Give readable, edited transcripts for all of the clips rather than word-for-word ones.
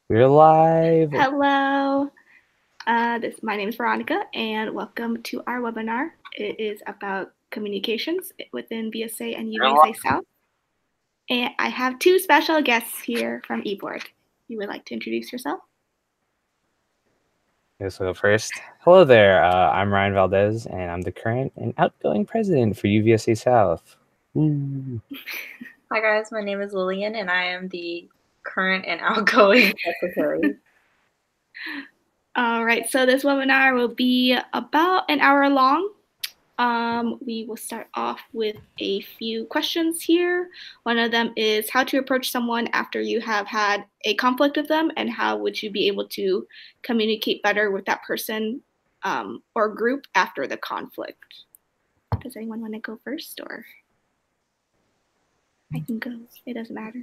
We're live. Hello, my name is Veronica, and welcome to our webinar. It is about communications within VSA and UVSA South. And I have two special guests here from eBoard. You would like to introduce yourself? Yes, so first, hello there. I'm Ryan Valdez, and I'm the current and outgoing president for UVSA South. Ooh. Hi guys, my name is Lillian and I am the current and outgoing secretary. All right, so this webinar will be about an hour long. We will start off with a few questions here. One of them is how to approach someone after you have had a conflict with them, and how would you be able to communicate better with that person or group after the conflict? Does anyone want to go first, or I can go? It doesn't matter.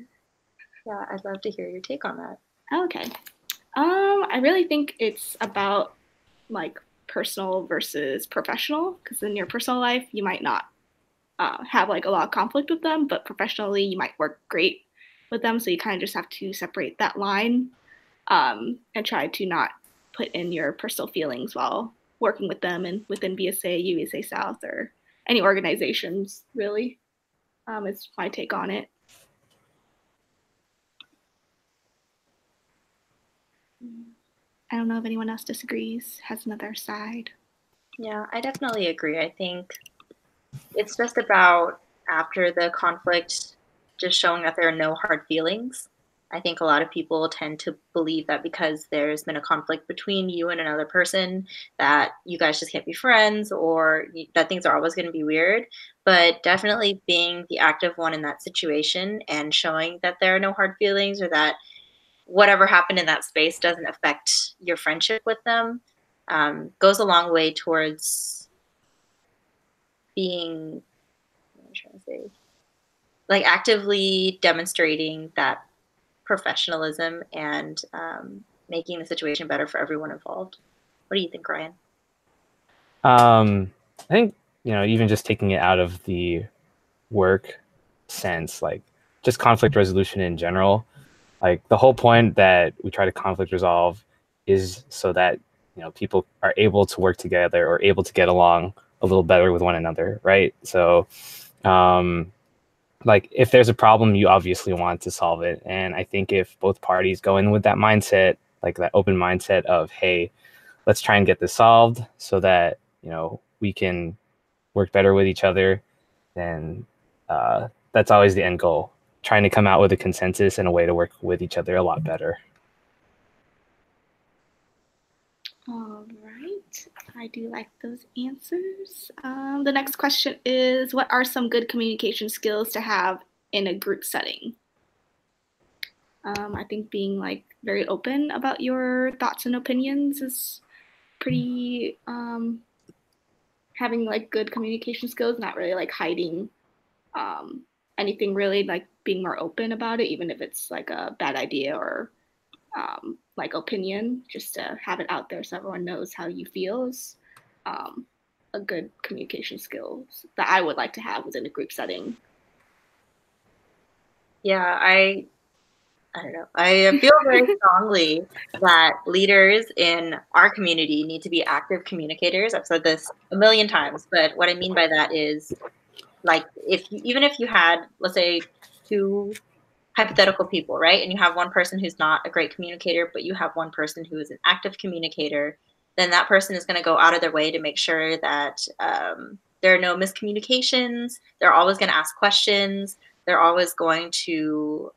Yeah, I'd love to hear your take on that. Okay. I really think it's about like personal versus professional, because in your personal life you might not have like a lot of conflict with them, but professionally you might work great with them. So you kind of just have to separate that line and try to not put in your personal feelings while working with them and within BSA, UVSA South, or any organizations. Really, is my take on it. I don't know if anyone else disagrees, has another side. Yeah, I definitely agree. I think it's just about after the conflict, just showing that there are no hard feelings. I think a lot of people tend to believe that because there's been a conflict between you and another person, that you guys just can't be friends or that things are always going to be weird. But definitely being the active one in that situation and showing that there are no hard feelings or that whatever happened in that space doesn't affect your friendship with them goes a long way towards being, what am I trying to say, like actively demonstrating that professionalism and making the situation better for everyone involved. What do you think, Ryan? I think, even just taking it out of the work sense, like just conflict resolution in general, like the whole point that we try to conflict resolve is so that, people are able to work together or able to get along a little better with one another, right? So, like if there's a problem, you obviously want to solve it. And I think if both parties go in with that mindset, like that open mindset of, hey, let's try and get this solved so that, we can work better with each other, then that's always the end goal. Trying to come out with a consensus and a way to work with each other a lot better. All right, I do like those answers. The next question is, what are some good communication skills to have in a group setting? I think being like very open about your thoughts and opinions is pretty, having like good communication skills, not really like hiding anything, really like being more open about it, even if it's like a bad idea or like opinion, just to have it out there so everyone knows how you feel is a good communication skills that I would like to have within a group setting. Yeah, I don't know. I feel very strongly that leaders in our community need to be active communicators. I've said this a million times, but what I mean by that is, like, even if you had, let's say, two hypothetical people, right? And you have one person who's not a great communicator, but you have one person who is an active communicator, then that person is going to go out of their way to make sure that there are no miscommunications. They're always going to ask questions. They're always going to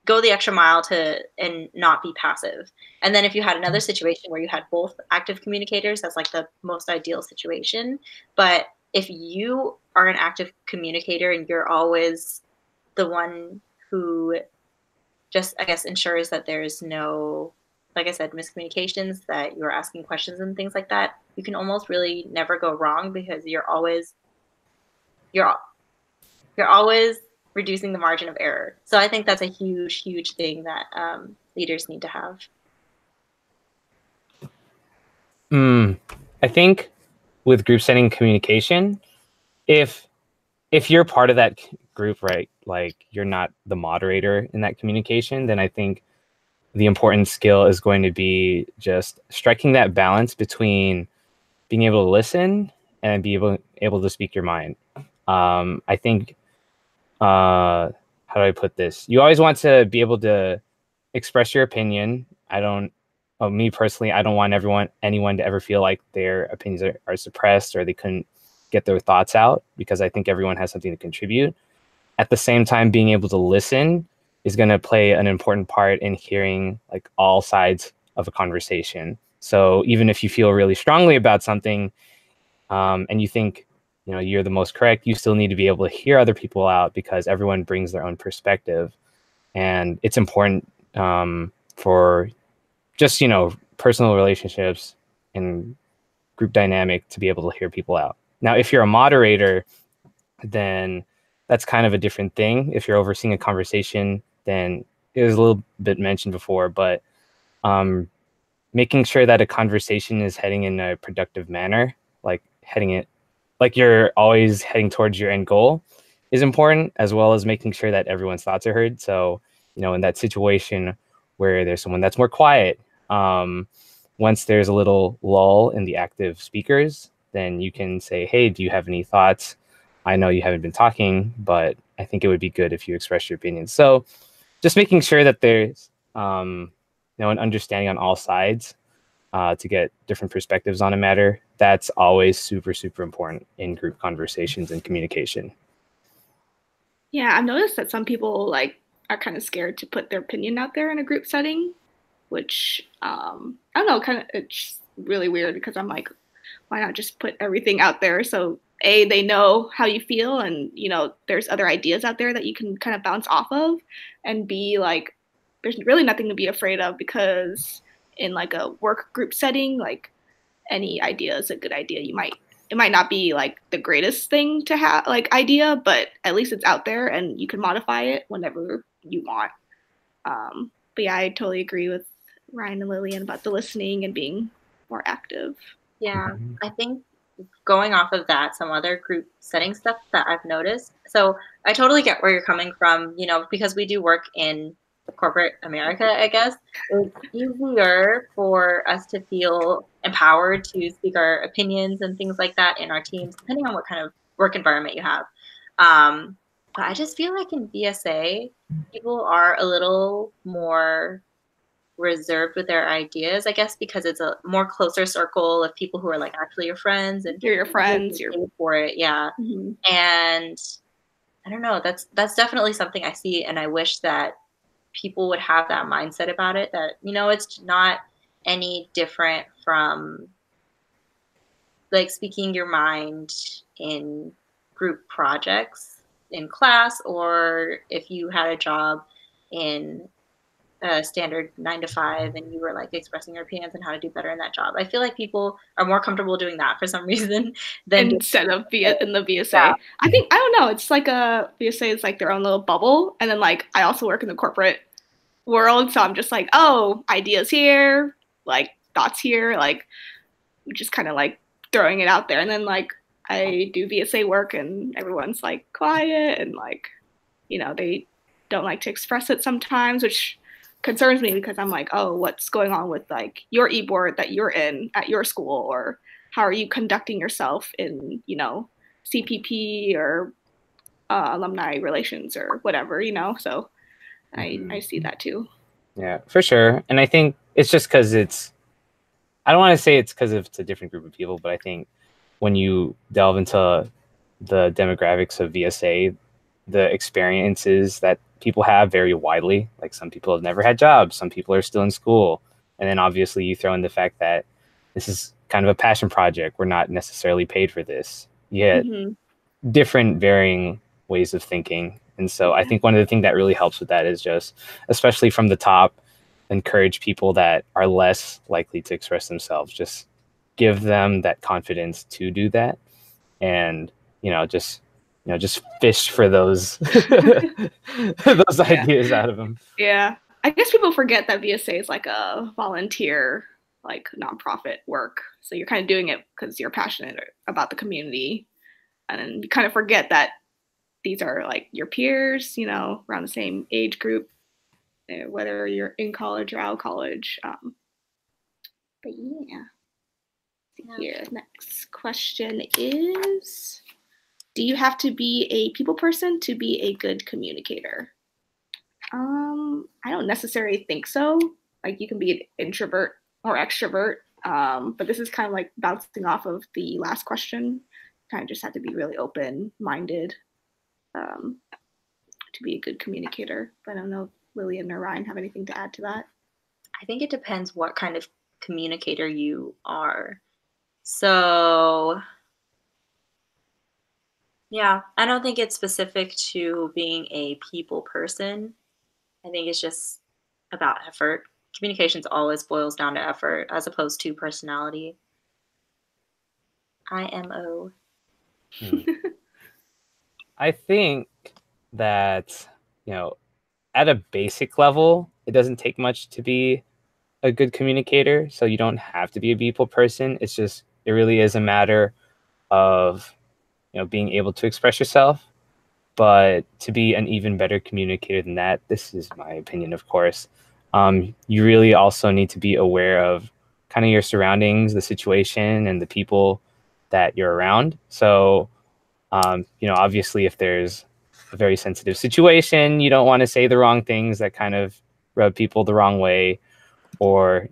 go the extra mile to and not be passive. And then if you had another situation where you had both active communicators, that's like the most ideal situation. But if you are an active communicator and you're always the one who just, I guess, ensures that there's no, like I said, miscommunications, that you're asking questions and things like that, you can almost really never go wrong because you're you're always reducing the margin of error. So I think that's a huge, huge thing that leaders need to have. I think with group setting communication, if you're part of that group, right, like you're not the moderator in that communication, then I think the important skill is going to be just striking that balance between being able to listen and be able to speak your mind. I think, how do I put this? You always want to be able to express your opinion. Me personally, I don't want anyone to ever feel like their opinions are suppressed or they couldn't get their thoughts out, because I think everyone has something to contribute. At the same time, being able to listen is going to play an important part in hearing like all sides of a conversation. So even if you feel really strongly about something, and you think, you're the most correct, you still need to be able to hear other people out, because everyone brings their own perspective. And it's important, for just, personal relationships and group dynamic to be able to hear people out. Now, if you're a moderator, then that's kind of a different thing. If you're overseeing a conversation, then it was a little bit mentioned before, but making sure that a conversation is heading in a productive manner, like you're always heading towards your end goal, is important, as well as making sure that everyone's thoughts are heard. So, in that situation where there's someone that's more quiet, once there's a little lull in the active speakers, then you can say, hey, do you have any thoughts? I know you haven't been talking, but I think it would be good if you express your opinion. So just making sure that there's an understanding on all sides, to get different perspectives on a matter. That's always super, super important in group conversations and communication. Yeah, I've noticed that some people are kind of scared to put their opinion out there in a group setting, which I don't know, it's really weird, because I'm like, why not just put everything out there? So A, they know how you feel, and there's other ideas out there that you can kind of bounce off of, and B, there's really nothing to be afraid of, because in a work group setting, any idea is a good idea. It might not be the greatest thing to have idea, but at least it's out there and you can modify it whenever you want. But yeah, I totally agree with Ryan and Lillian about the listening and being more active. Yeah, I think going off of that, some other group setting stuff that I've noticed. So I totally get where you're coming from, because we do work in corporate America, I guess. It's easier for us to feel empowered to speak our opinions and things like that in our teams, depending on what kind of work environment you have. But I just feel like in VSA, people are a little more reserved with their ideas, I guess, because it's a more closer circle of people who are actually your friends, and you're your friends, you're for it. Yeah. Mm-hmm. And I don't know, that's definitely something I see, and I wish that people would have that mindset about it, that it's not any different from speaking your mind in group projects in class, or if you had a job in a standard 9 to 5 and you were expressing your opinions and how to do better in that job. I feel like people are more comfortable doing that for some reason than instead of in the VSA. Yeah. I don't know. It's a VSA is their own little bubble, and then I also work in the corporate world, so I'm just oh, ideas here, thoughts here, just kind of throwing it out there, and then I do VSA work and everyone's quiet and they don't like to express it sometimes, which concerns me, because I'm oh, what's going on with your e-board that you're in at your school, or how are you conducting yourself in CPP or alumni relations or whatever, so I see that too. Yeah, for sure. And I think it's just because I don't want to say it's because it's a different group of people, but I think when you delve into the demographics of VSA, the experiences that people have vary widely. Some people have never had jobs, some people are still in school. And then obviously you throw in the fact that this is kind of a passion project. We're not necessarily paid for this. Yet different varying ways of thinking. And so I think one of the things that really helps with that is just, especially from the top, encourage people that are less likely to express themselves. Just give them that confidence to do that, and just fish for those those ideas out of them. Yeah, I guess people forget that VSA is a volunteer, nonprofit work. So you're kind of doing it because you're passionate about the community, and then you kind of forget that these are your peers, around the same age group, whether you're in college or out of college. But yeah. Here, next question is, do you have to be a people person to be a good communicator? I don't necessarily think so. Like, you can be an introvert or extrovert, but this is kind of like bouncing off of the last question. Kind of just have to be really open-minded to be a good communicator. But I don't know if Lillian or Ryan have anything to add to that. I think it depends what kind of communicator you are. So, yeah, I don't think it's specific to being a people person. I think it's just about effort. Communications always boils down to effort as opposed to personality. IMO. I think that, at a basic level, it doesn't take much to be a good communicator. So you don't have to be a people person. It's just, it really is a matter of, being able to express yourself. But to be an even better communicator than that, this is my opinion, of course, you really also need to be aware of kind of your surroundings, the situation, and the people that you're around. So, obviously, if there's a very sensitive situation, you don't want to say the wrong things that kind of rub people the wrong way. Or,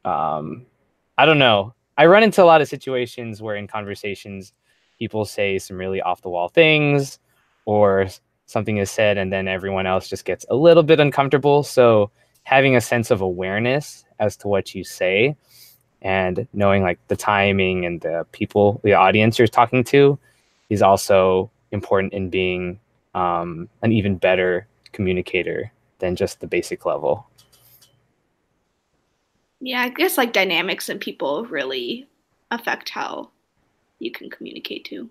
I don't know. I run into a lot of situations where in conversations, people say some really off the wall things, or something is said and then everyone else just gets a little bit uncomfortable. So having a sense of awareness as to what you say and knowing like the timing and the people, the audience you're talking to, is also important in being an even better communicator than just the basic level. Yeah, I guess like dynamics and people really affect how you can communicate too.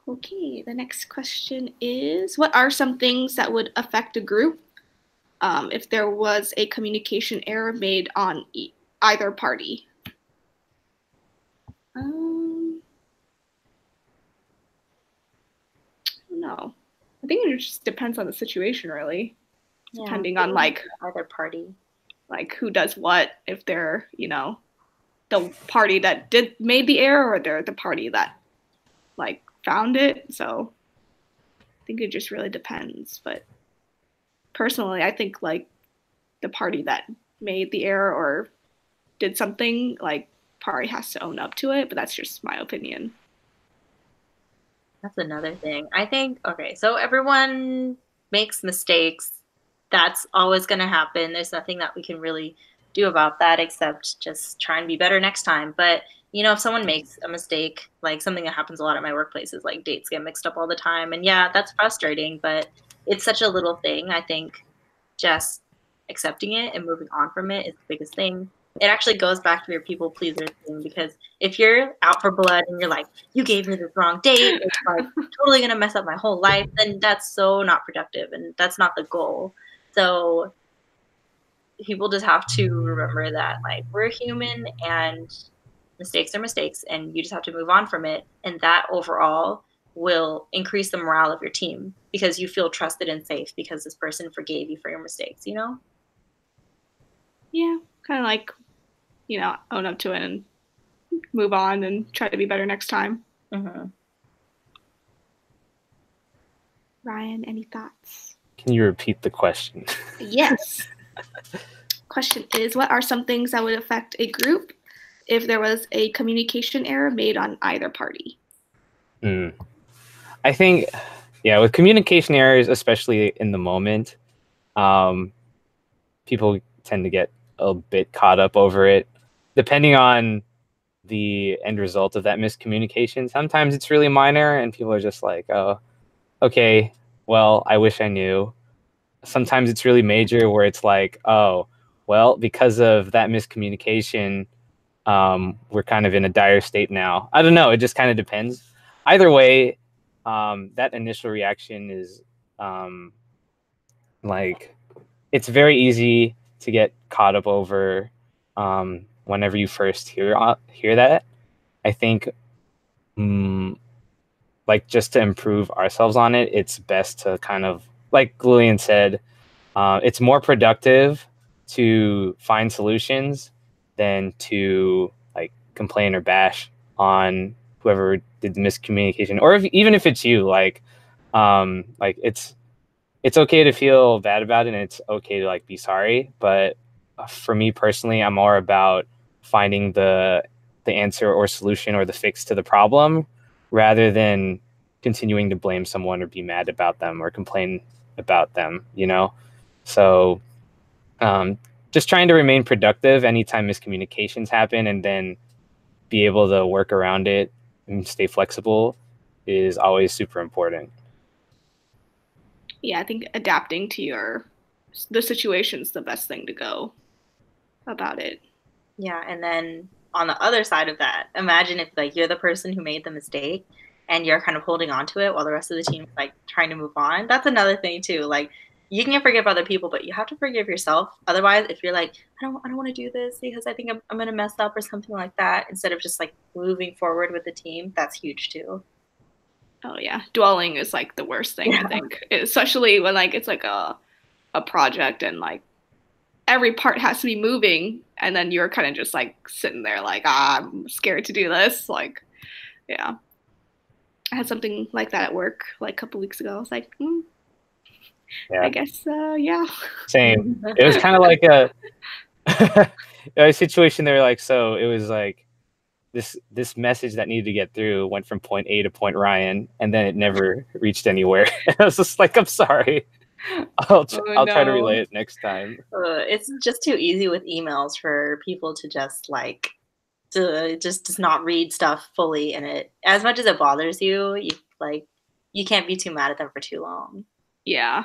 Okay, the next question is, what are some things that would affect a group if there was a communication error made on either party? I don't know. I think it just depends on the situation, really. Yeah, depending on like either party, like who does what. If they're, the party that made the error, or they're the party that like found it. So I think it just really depends. But personally, I think like the party that made the error or did something, like, probably has to own up to it. But that's just my opinion. That's another thing. I think, okay, so everyone makes mistakes. That's always going to happen. There's nothing that we can really do about that except just try and be better next time. But, if someone makes a mistake, like something that happens a lot at my workplace is like dates get mixed up all the time. And yeah, that's frustrating, but it's such a little thing. I think just accepting it and moving on from it is the biggest thing. It actually goes back to your people pleaser thing, because if you're out for blood and you're like, you gave me the wrong date, it's like totally going to mess up my whole life, then that's so not productive and that's not the goal. So people just have to remember that like we're human and mistakes are mistakes and you just have to move on from it. And that overall will increase the morale of your team because you feel trusted and safe because this person forgave you for your mistakes, Yeah, kind of like, own up to it and move on and try to be better next time. Mm-hmm. Ryan, any thoughts? Can you repeat the question? Yes. Question is, what are some things that would affect a group if there was a communication error made on either party? I think, with communication errors, especially in the moment, people tend to get a bit caught up over it. Depending on the end result of that miscommunication, sometimes it's really minor and people are just like, oh, okay, well, I wish I knew. Sometimes it's really major where it's like, oh, well, because of that miscommunication, we're kind of in a dire state now. I don't know. It just kind of depends. Either way, that initial reaction is like, it's very easy to get caught up over whenever you first hear that. I think like just to improve ourselves on it, it's best to kind of, like Lillian said, it's more productive to find solutions than to like complain or bash on whoever did the miscommunication, or even if it's you, like it's okay to feel bad about it, and it's okay to like be sorry. But for me personally, I'm more about finding the answer or solution or the fix to the problem rather than continuing to blame someone or be mad about them or complain about them, you know? So just trying to remain productive anytime miscommunications happen, and then be able to work around it and stay flexible is always super important. Yeah, I think adapting to the situation's the best thing to go about it. Yeah, and then on the other side of that, imagine if like you're the person who made the mistake and you're kind of holding on to it while the rest of the team is like trying to move on. That's another thing too. Like you can forgive other people, but you have to forgive yourself. Otherwise, if you're like, I don't want to do this because I think I'm gonna mess up or something like that, instead of just like moving forward with the team, that's huge too. Oh yeah, dwelling is like the worst thing, I think, especially when like it's like a project and like every part has to be moving, and then you're kind of just like sitting there like, I'm scared to do this. Like, yeah, I had something like that at work like a couple weeks ago. I was like, Yeah. I guess, yeah. Same. It was kind of like a situation there. Like, so it was like this message that needed to get through went from point A to point Ryan, and then it never reached anywhere. I was just like, I'm sorry. I'll try to relay it next time. It's just too easy with emails for people to just like to just not read stuff fully in it. As much as it bothers you, you can't be too mad at them for too long. Yeah.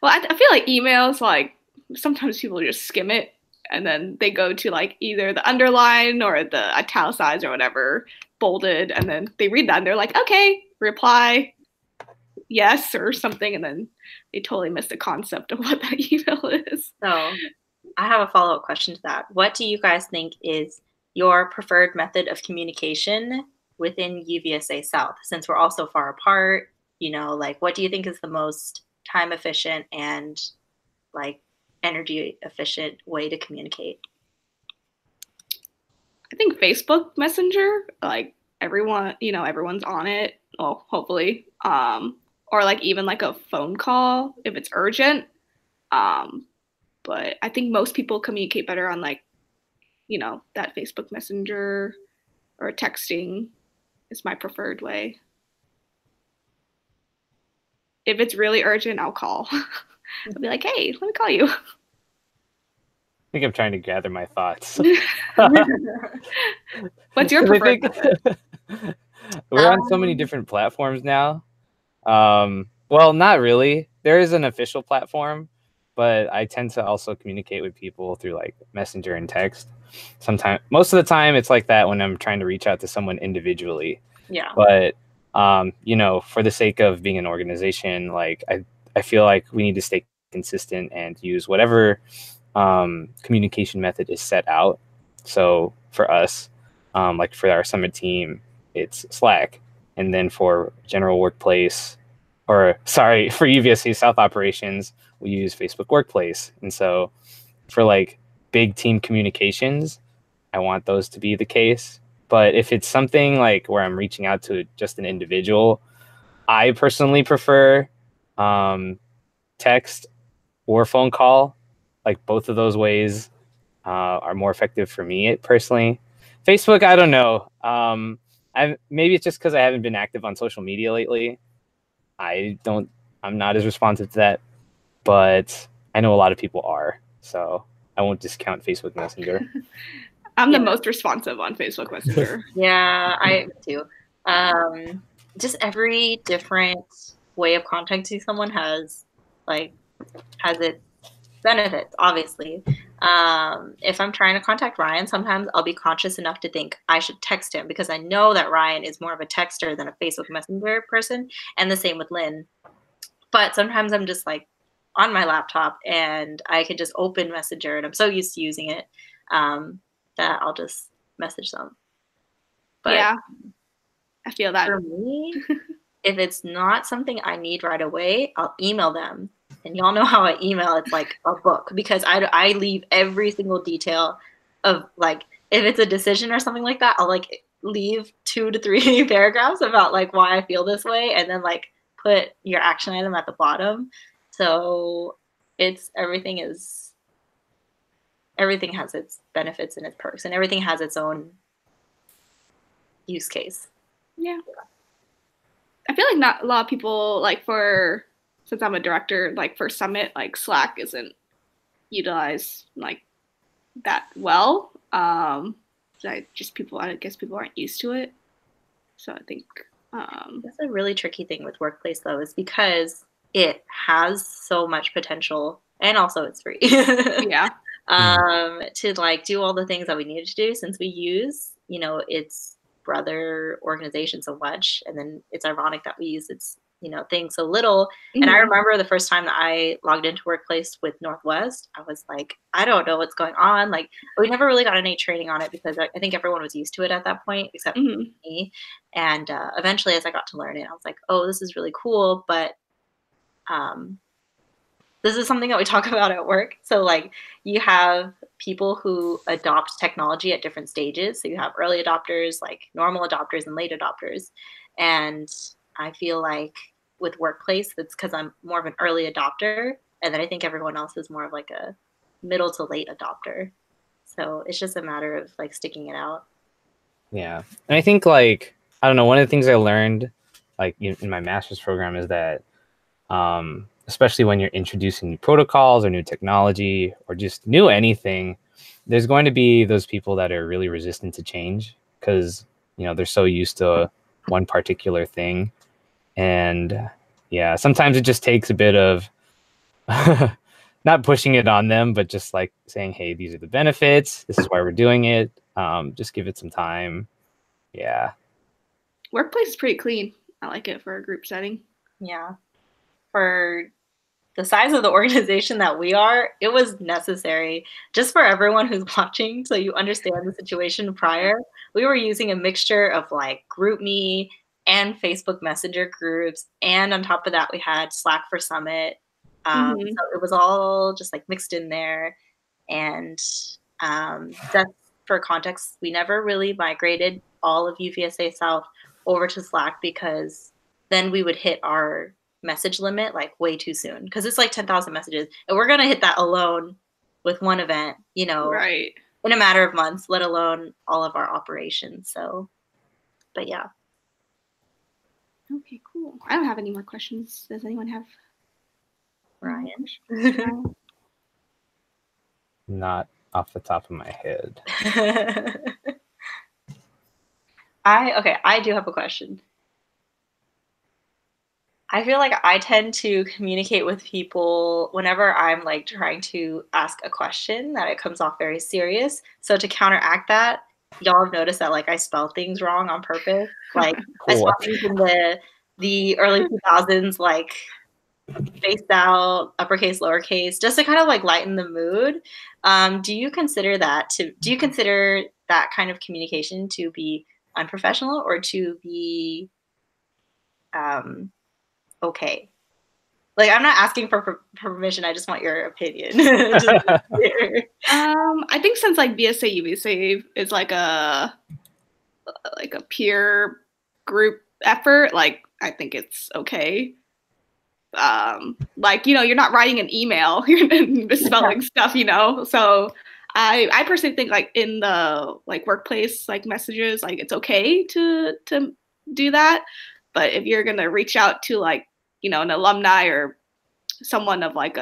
Well, I feel like emails, like sometimes people just skim it and then they go to like either the underline or the italicized or whatever, bolded, and then they read that and they're like, okay, reply yes or something, and then they totally miss the concept of what that email is. So I have a follow-up question to that. What do you guys think is your preferred method of communication within UVSA South? Since we're all so far apart, you know, like what do you think is the most time efficient and like energy efficient way to communicate? I think Facebook Messenger, like everyone, everyone's on it. Well, hopefully. Or like even like a phone call if it's urgent. But I think most people communicate better on like, that Facebook Messenger or texting is my preferred way. If it's really urgent, I'll call. I'll be like, hey, let me call you. I think I'm trying to gather my thoughts. What's your preferred method? We're on so many different platforms now. Well, not really. There is an official platform, but I tend to also communicate with people through like Messenger and text. Sometimes, most of the time, it's like that when I'm trying to reach out to someone individually. Yeah. But for the sake of being an organization, like I feel like we need to stay consistent and use whatever communication method is set out. So for us, like for our summit team, it's Slack. And then for general workplace, for UVSA South operations, we use Facebook Workplace. And so for like big team communications, I want those to be the case. But if it's something like where I'm reaching out to just an individual, I personally prefer text or phone call. Like both of those ways are more effective for me personally. Facebook, I don't know. Maybe it's just because I haven't been active on social media lately. I'm not as responsive to that, but I know a lot of people are, so I won't discount Facebook Messenger. I'm the most responsive on Facebook Messenger. Yeah, I too. Just every different way of contacting someone has its benefits, obviously. If I'm trying to contact Ryan, sometimes I'll be conscious enough to think I should text him because I know that Ryan is more of a texter than a Facebook Messenger person, and the same with Lynn. But sometimes I'm just like on my laptop and I can just open Messenger, and I'm so used to using it that I'll just message them. But yeah, I feel that. For me, if it's not something I need right away, I'll email them. And y'all know how I email. It's like a book, because I leave every single detail of, like, if it's a decision or something like that, I'll like leave 2 to 3 paragraphs about like why I feel this way, and then like put your action item at the bottom. So everything has its benefits and its perks, and everything has its own use case. Yeah. I feel like not a lot of people, like, since I'm a director, like for Summit, like Slack isn't utilized like that well. I guess people aren't used to it. So I think that's a really tricky thing with Workplace, though, is because it has so much potential, and also it's free. Yeah. To like do all the things that we needed to do, since we use, its brother organization so much, and then it's ironic that we use its thing so little. Mm-hmm. And I remember the first time that I logged into Workplace with Northwest, I was like, I don't know what's going on. Like, we never really got any training on it, because I think everyone was used to it at that point, except mm-hmm. me. And eventually, as I got to learn it, I was like, oh, this is really cool. But this is something that we talk about at work. So like, you have people who adopt technology at different stages. So you have early adopters, like normal adopters, and late adopters. And I feel like with Workplace, that's because I'm more of an early adopter, and then I think everyone else is more of like a middle to late adopter. So it's just a matter of like sticking it out. Yeah. And I think, like, I don't know, one of the things I learned like in my master's program is that especially when you're introducing new protocols or new technology or just new anything, there's going to be those people that are really resistant to change because, they're so used to one particular thing. And yeah, sometimes it just takes a bit of not pushing it on them, but just like saying, hey, these are the benefits. This is why we're doing it. Just give it some time. Yeah. Workplace is pretty clean. I like it for a group setting. Yeah. For the size of the organization that we are, it was necessary just for everyone who's watching, so you understand the situation prior. We were using a mixture of like GroupMe and Facebook Messenger groups, and on top of that, we had Slack for Summit. So it was all just like mixed in there. And just for context, we never really migrated all of UVSA South over to Slack because then we would hit our message limit like way too soon, because it's like 10,000 messages, and we're gonna hit that alone with one event, right, in a matter of months, let alone all of our operations. So, but yeah. Okay, cool. I don't have any more questions. Does anyone have? Ryan? Not off the top of my head. I do have a question. I feel like I tend to communicate with people whenever I'm like trying to ask a question that it comes off very serious. So to counteract that, y'all have noticed that like I spell things wrong on purpose. Like cool. I spell things in the early 2000s, like spaced out, uppercase, lowercase, just to kind of like lighten the mood. Do you consider that kind of communication to be unprofessional or to be okay? Like, I'm not asking for permission. I just want your opinion. I think since like BSA, UVSA is like a peer group effort, like I think it's okay. Like, you're not writing an email, you're misspelling stuff, So I personally think like in the like workplace like messages, like it's okay to do that. But if you're gonna reach out to like, an alumni or someone of like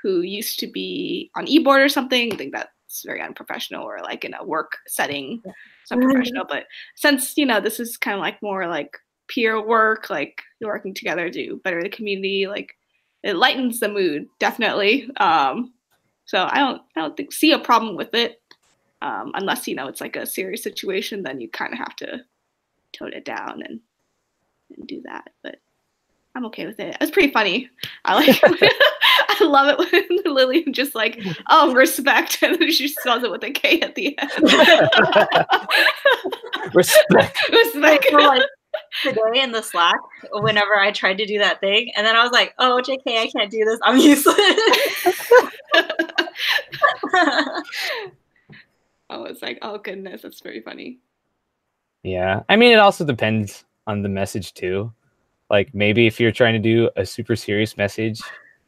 who used to be on eBoard or something, I think that's very unprofessional, or like in a work setting, it's unprofessional. But since, this is kind of like more like peer work, like you're working together to better the community, like it lightens the mood, definitely. So I don't see a problem with it, unless, it's like a serious situation, then you kind of have to tone it down and do that. But I'm okay with it. It's pretty funny. I like I love it when Lillian just like, oh, respect, and then she spells it with a K at the end. Respect. Like, today in the Slack whenever I tried to do that thing, and then I was like, "Oh, JK, I can't do this. I'm useless." Oh, it's like, oh goodness, that's very funny. Yeah. I mean, it also depends on the message too. Like maybe if you're trying to do a super serious message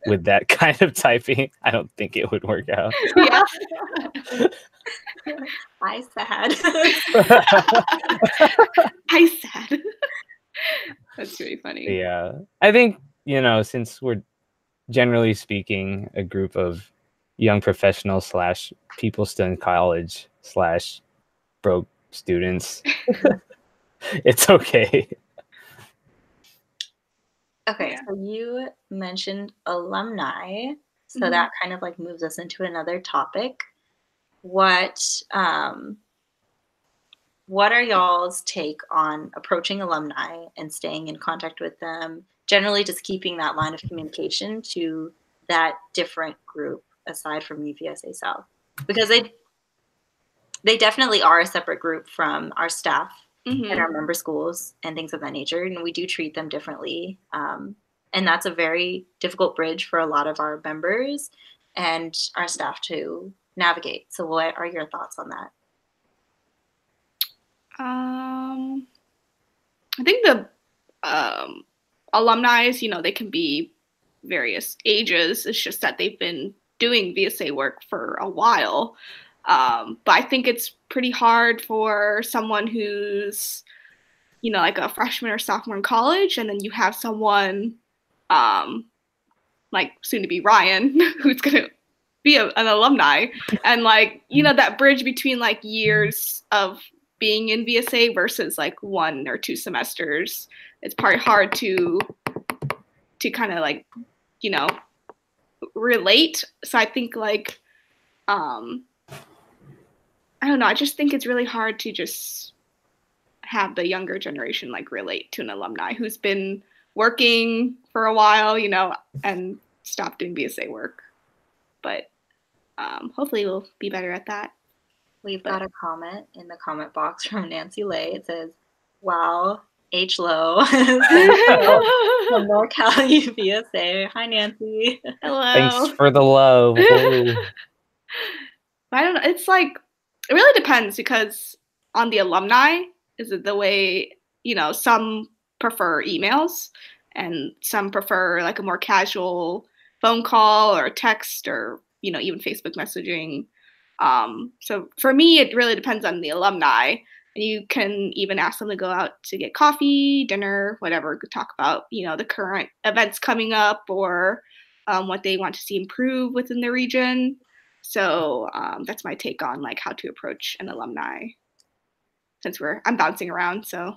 with that kind of typing, I don't think it would work out. Yeah. I sad. I said. That's really funny. Yeah. I think, since we're generally speaking a group of young professionals slash people still in college slash broke students, it's okay. Okay, Yeah. so you mentioned alumni, so Mhm. that kind of like moves us into another topic. What are y'all's take on approaching alumni and staying in contact with them? Generally, just keeping that line of communication to that different group aside from UVSA South, because they definitely are a separate group from our staff and our member schools and things of that nature, and we do treat them differently. And that's a very difficult bridge for a lot of our members and our staff to navigate. So, what are your thoughts on that? I think the alumni, they can be various ages. It's just that they've been doing VSA work for a while. But I think it's pretty hard for someone who's, like a freshman or sophomore in college, and then you have someone like soon to be Ryan, who's going to be an alumni. And like, that bridge between like years of being in VSA versus like 1 or 2 semesters, it's probably hard to kind of like, relate. So I think like, I don't know, I just think it's really hard to just have the younger generation like relate to an alumni who's been working for a while, and stopped doing VSA work. But hopefully we'll be better at that. We've got a comment in the comment box from Nancy Lay. It says, "Wow, H low from NorCal UVSA." Hi, Nancy. Hello. Thanks for the love. I don't know. It's like, it really depends, because on the alumni, is it the way, some prefer emails and some prefer like a more casual phone call or text or, even Facebook messaging. So for me, it really depends on the alumni. And you can even ask them to go out to get coffee, dinner, whatever, talk about, the current events coming up or what they want to see improve within the region. So that's my take on like how to approach an alumni, since I'm bouncing around. So,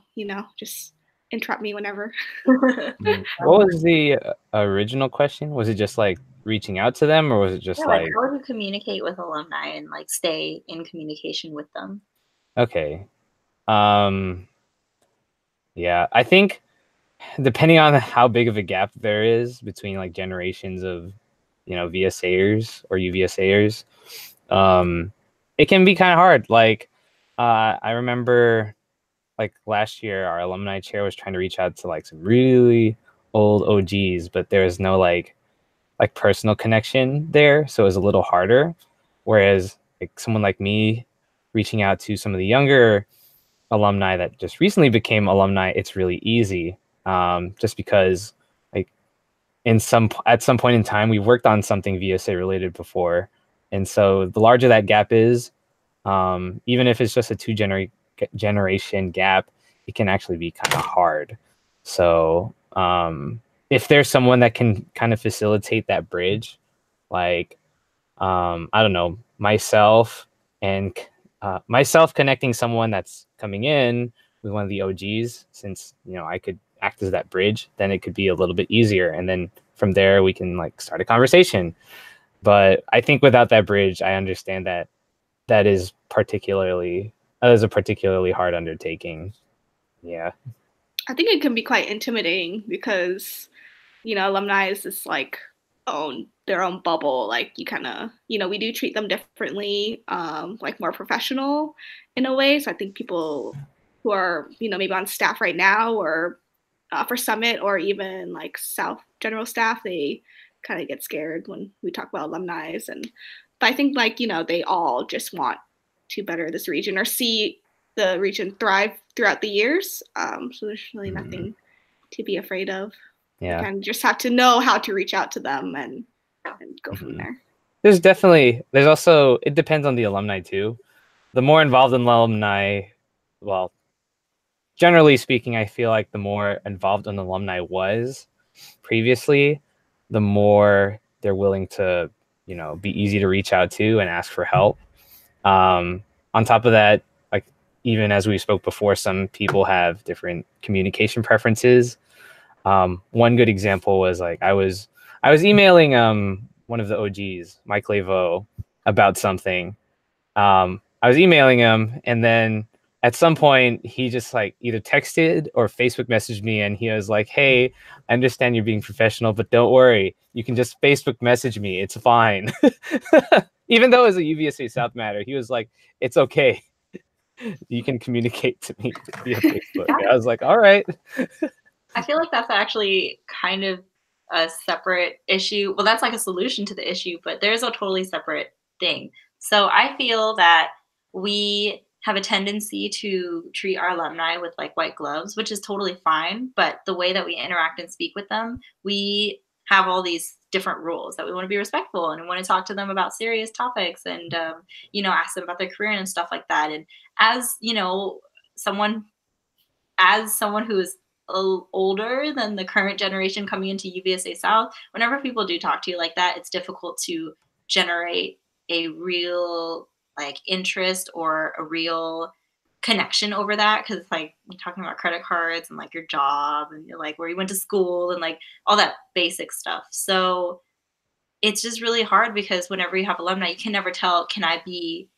just interrupt me whenever. What was the original question? Was it just like reaching out to them, or was it just like how do you communicate with alumni and like stay in communication with them? Okay. Yeah, I think depending on how big of a gap there is between like generations of, VSAers or UVSAers, it can be kind of hard. Like, I remember like last year, our alumni chair was trying to reach out to like some really old OGs, but there was no like personal connection there, so it was a little harder. Whereas like someone like me reaching out to some of the younger alumni that just recently became alumni, it's really easy. Just because like at some point in time we worked on something VSA related before, and so the larger that gap is, even if it's just a generation gap, it can actually be kind of hard. So if there's someone that can kind of facilitate that bridge, like I don't know, myself connecting someone that's coming in with one of the OGs, since I could act as that bridge, then it could be a little bit easier, and then from there we can like start a conversation. But I think without that bridge, I understand that is a particularly hard undertaking. Yeah. I think it can be quite intimidating because, alumni is just like own their own bubble. Like you kind of, we do treat them differently, like more professional in a way. So I think people who are, you know, maybe on staff right now or for Summit or even like South general staff, they kind of get scared when we talk about alumni. But I think like, you know, they all just want to better this region or see the region thrive throughout the years. So there's really nothing to be afraid of. Yeah. You kind of just have to know how to reach out to them and go from there. There's also, it depends on the alumni too. The more involved an alumni, well, generally speaking, I feel like the more involved an alumni was previously, the more they're willing to, you know, be easy to reach out to and ask for help. On top of that, like even as we spoke before, some people have different communication preferences. One good example was like I was emailing one of the OGs, Mike Laveau, about something. I was emailing him, and then at some point he just like either texted or Facebook messaged me, and he was like, "Hey, I understand you're being professional, but don't worry, you can just Facebook message me. It's fine." Even though it was a UVSA South matter, he was like, "It's okay. You can communicate to me via Facebook." I was like, "All right." I feel like that's actually kind of a separate issue. Well, that's like a solution to the issue, but there's a totally separate thing. So I feel that we have a tendency to treat our alumni with like white gloves, which is totally fine. But the way that we interact and speak with them, we have all these different rules that we want to be respectful and we want to talk to them about serious topics and, you know, ask them about their career and stuff like that. And as, you know, someone who is older than the current generation coming into UVSA South, whenever people do talk to you like that, it's difficult to generate a real like interest or a real connection over that, because it's like you're talking about credit cards and like your job and you're like where you went to school and like all that basic stuff. So it's just really hard because whenever you have alumni, you can never tell, can I be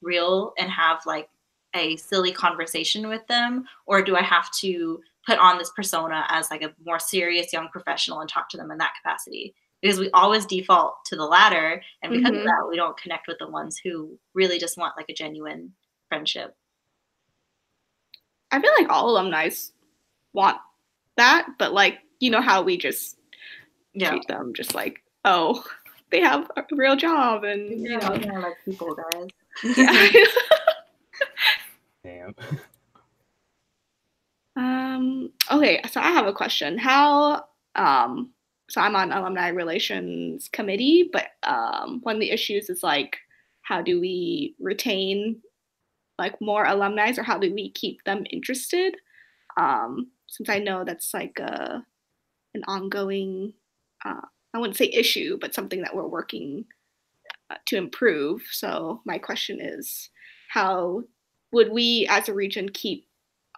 real and have like a silly conversation with them, or do I have to put on this persona as like a more serious young professional and talk to them in that capacity? Because we always default to the latter, and because of that, we don't connect with the ones who really just want like a genuine friendship. I feel like all alumni want that, but like, you know how we just treat them just like, oh, they have a real job and you know, they're like people, guys. Yeah. Damn. Okay, so I have a question. How so I'm on alumni relations committee, but one of the issues is like how do we retain like more alumni, or how do we keep them interested? Since I know that's like an ongoing I wouldn't say issue, but something that we're working to improve. So my question is, how would we as a region keep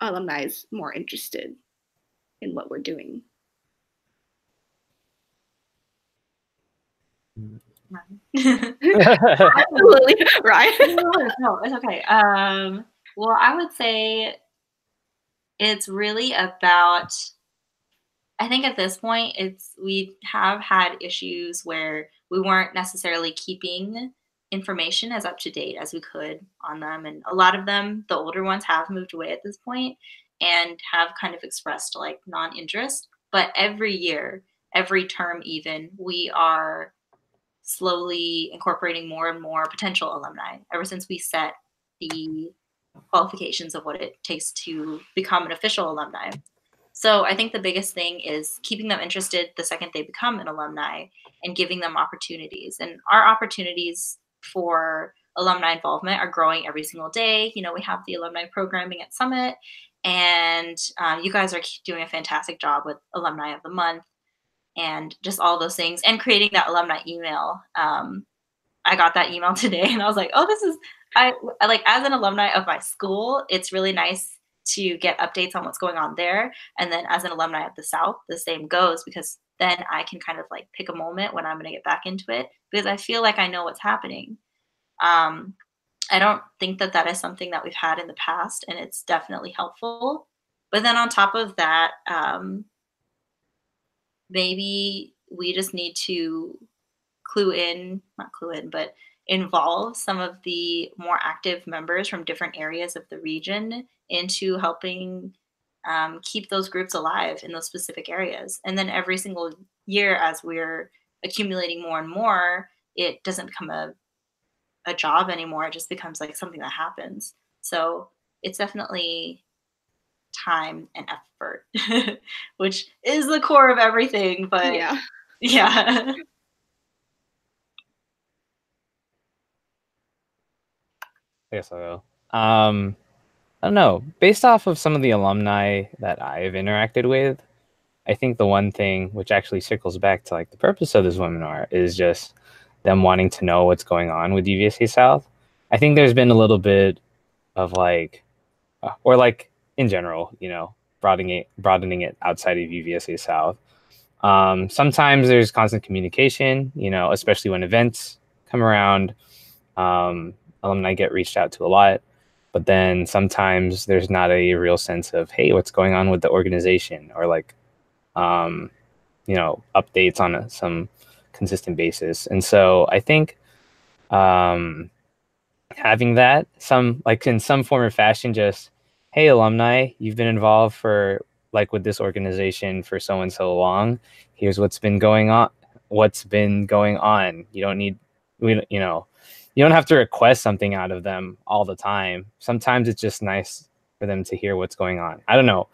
alumni more interested in what we're doing? Absolutely, right? No, it's okay. Well, I would say it's really about, I think at this point, we have had issues where we weren't necessarily keeping information as up to date as we could on them. And a lot of them, the older ones, have moved away at this point and have kind of expressed like non-interest. But every year, every term even, we are slowly incorporating more and more potential alumni ever since we set the qualifications of what it takes to become an official alumni. So I think the biggest thing is keeping them interested the second they become an alumni and giving them opportunities. And our opportunities for alumni involvement are growing every single day. You know, we have the alumni programming at Summit, and you guys are doing a fantastic job with Alumni of the Month and just all those things, and creating that alumni email. I got that email today and I was like, oh, I like, as an alumni of my school, it's really nice to get updates on what's going on there. And then as an alumni of the South, the same goes, because then I can kind of like pick a moment when I'm going to get back into it, because I feel like I know what's happening. I don't think that that is something that we've had in the past, and it's definitely helpful. But then on top of that, maybe we just need to not clue in, but involve some of the more active members from different areas of the region into helping keep those groups alive in those specific areas. And then every single year, as we're accumulating more and more, it doesn't become a job anymore. It just becomes like something that happens. So it's definitely time and effort, which is the core of everything. But Yeah. yeah. I guess I will. I don't know. Based off of some of the alumni that I've interacted with, I think the one thing which actually circles back to like the purpose of this webinar is just them wanting to know what's going on with UVSA South. I think there's been a little bit of like, or like in general, you know, broadening it outside of UVSA South. Sometimes there's constant communication, you know, especially when events come around. Alumni get reached out to a lot, but then sometimes there's not a real sense of, hey, what's going on with the organization, or like, you know, updates on some consistent basis. And so I think having that some like in some form or fashion, just, hey, alumni, you've been involved for like with this organization for so and so long. Here's what's been going on. You don't need, you know, you don't have to request something out of them all the time. Sometimes it's just nice for them to hear what's going on. I don't know.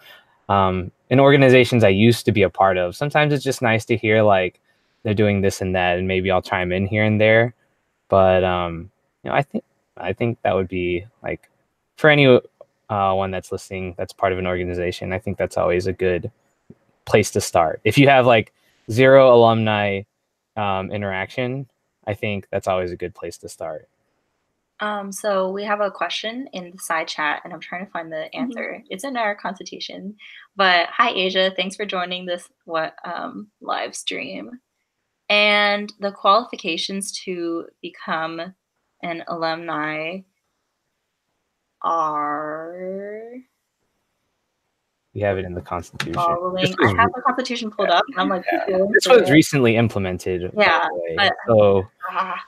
In organizations I used to be a part of, sometimes it's just nice to hear like they're doing this and that, and maybe I'll chime in here and there. But you know, I think that would be like, for any one that's listening, that's part of an organization, I think that's always a good place to start. If you have like zero alumni interaction, I think that's always a good place to start. So we have a question in the side chat, and I'm trying to find the answer. Mm-hmm. It's in our constitution. But hi, Asia. Thanks for joining this live stream. And the qualifications to become an alumni are We have it in the Constitution. following. I have the Constitution pulled up, and I'm like, this was recently implemented. Yeah, by the way. So I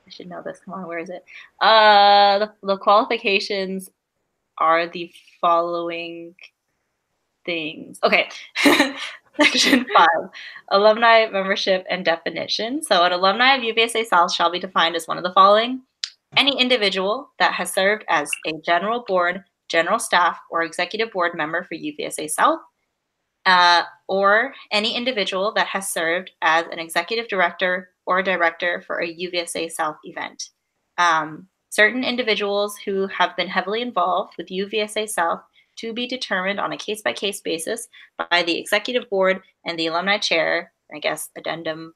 should know this. Come on, where is it? The qualifications are the following things. Okay. Section 5, alumni membership and definition. So an alumni of UVSA South shall be defined as one of the following: any individual that has served as a general board, general staff, or executive board member for UVSA South, or any individual that has served as an executive director or director for a UVSA South event. Certain individuals who have been heavily involved with UVSA South to be determined on a case-by-case basis by the executive board and the alumni chair, I guess addendum,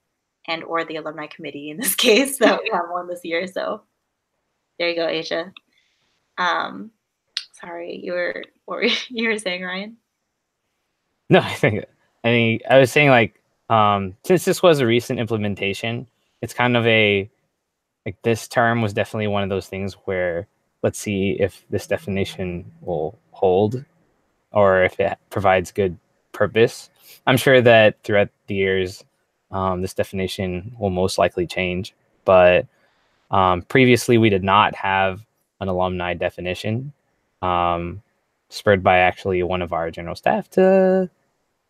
and or the alumni committee in this case. So we have one this year. So there you go, Asia. Sorry, what were you saying, Ryan? No, I was saying like, since this was a recent implementation, it's kind of like this term was definitely one of those things where let's see if this definition will hold or if it provides good purpose. I'm sure that throughout the years, this definition will most likely change, but previously we did not have an alumni definition, spurred by actually one of our general staff to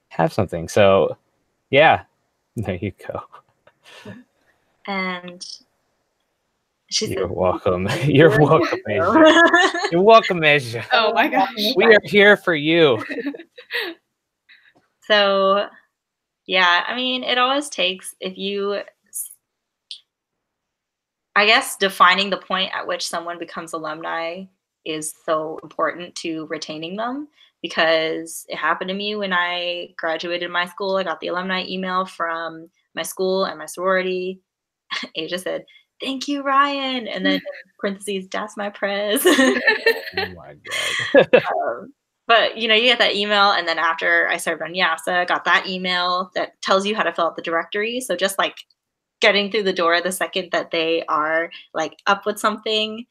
have something. So yeah, there you go. And you're welcome. You're welcome, Asia. You're welcome, Asia. Oh my gosh. We are here for you. So yeah, I mean, it always takes, I guess defining the point at which someone becomes alumni is so important to retaining them, because it happened to me when I graduated my school. I got the alumni email from my school and my sorority. Asia said, "Thank you, Ryan." And then in parentheses, "That's my prez." Oh my God. But you get that email, and then after I served on UVSA, I got that email that tells you how to fill out the directory. So just like getting through the door the second that they are like up with something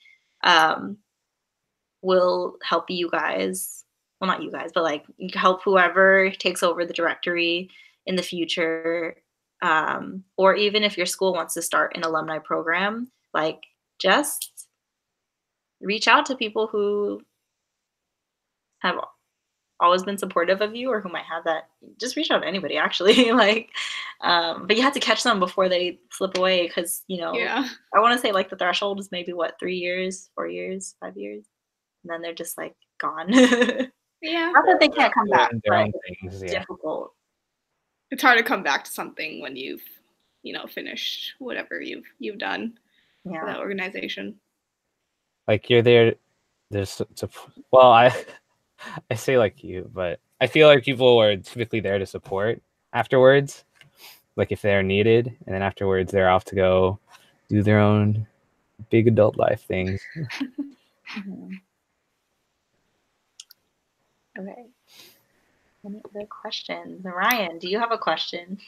will help you guys. Well, not you guys, but like help whoever takes over the directory in the future. Or even if your school wants to start an alumni program, like just reach out to people who have always been supportive of you or who might have that. Just reach out to anybody, actually. Like, but you have to catch them before they slip away, because Yeah. I want to say like the threshold is maybe what, 3 years, 4 years, 5 years, and then they're just like gone. Yeah. Not that they can't come back, Their but own things, it's yeah. difficult. It's hard to come back to something when you've, finished whatever you've done for Yeah. that organization. Like you're there. Well, I say like you, but I feel like people are typically there to support afterwards, like if they're needed, and then afterwards they're off to go do their own big adult life things. Mm-hmm. Okay. Any other questions? Ryan, do you have a question?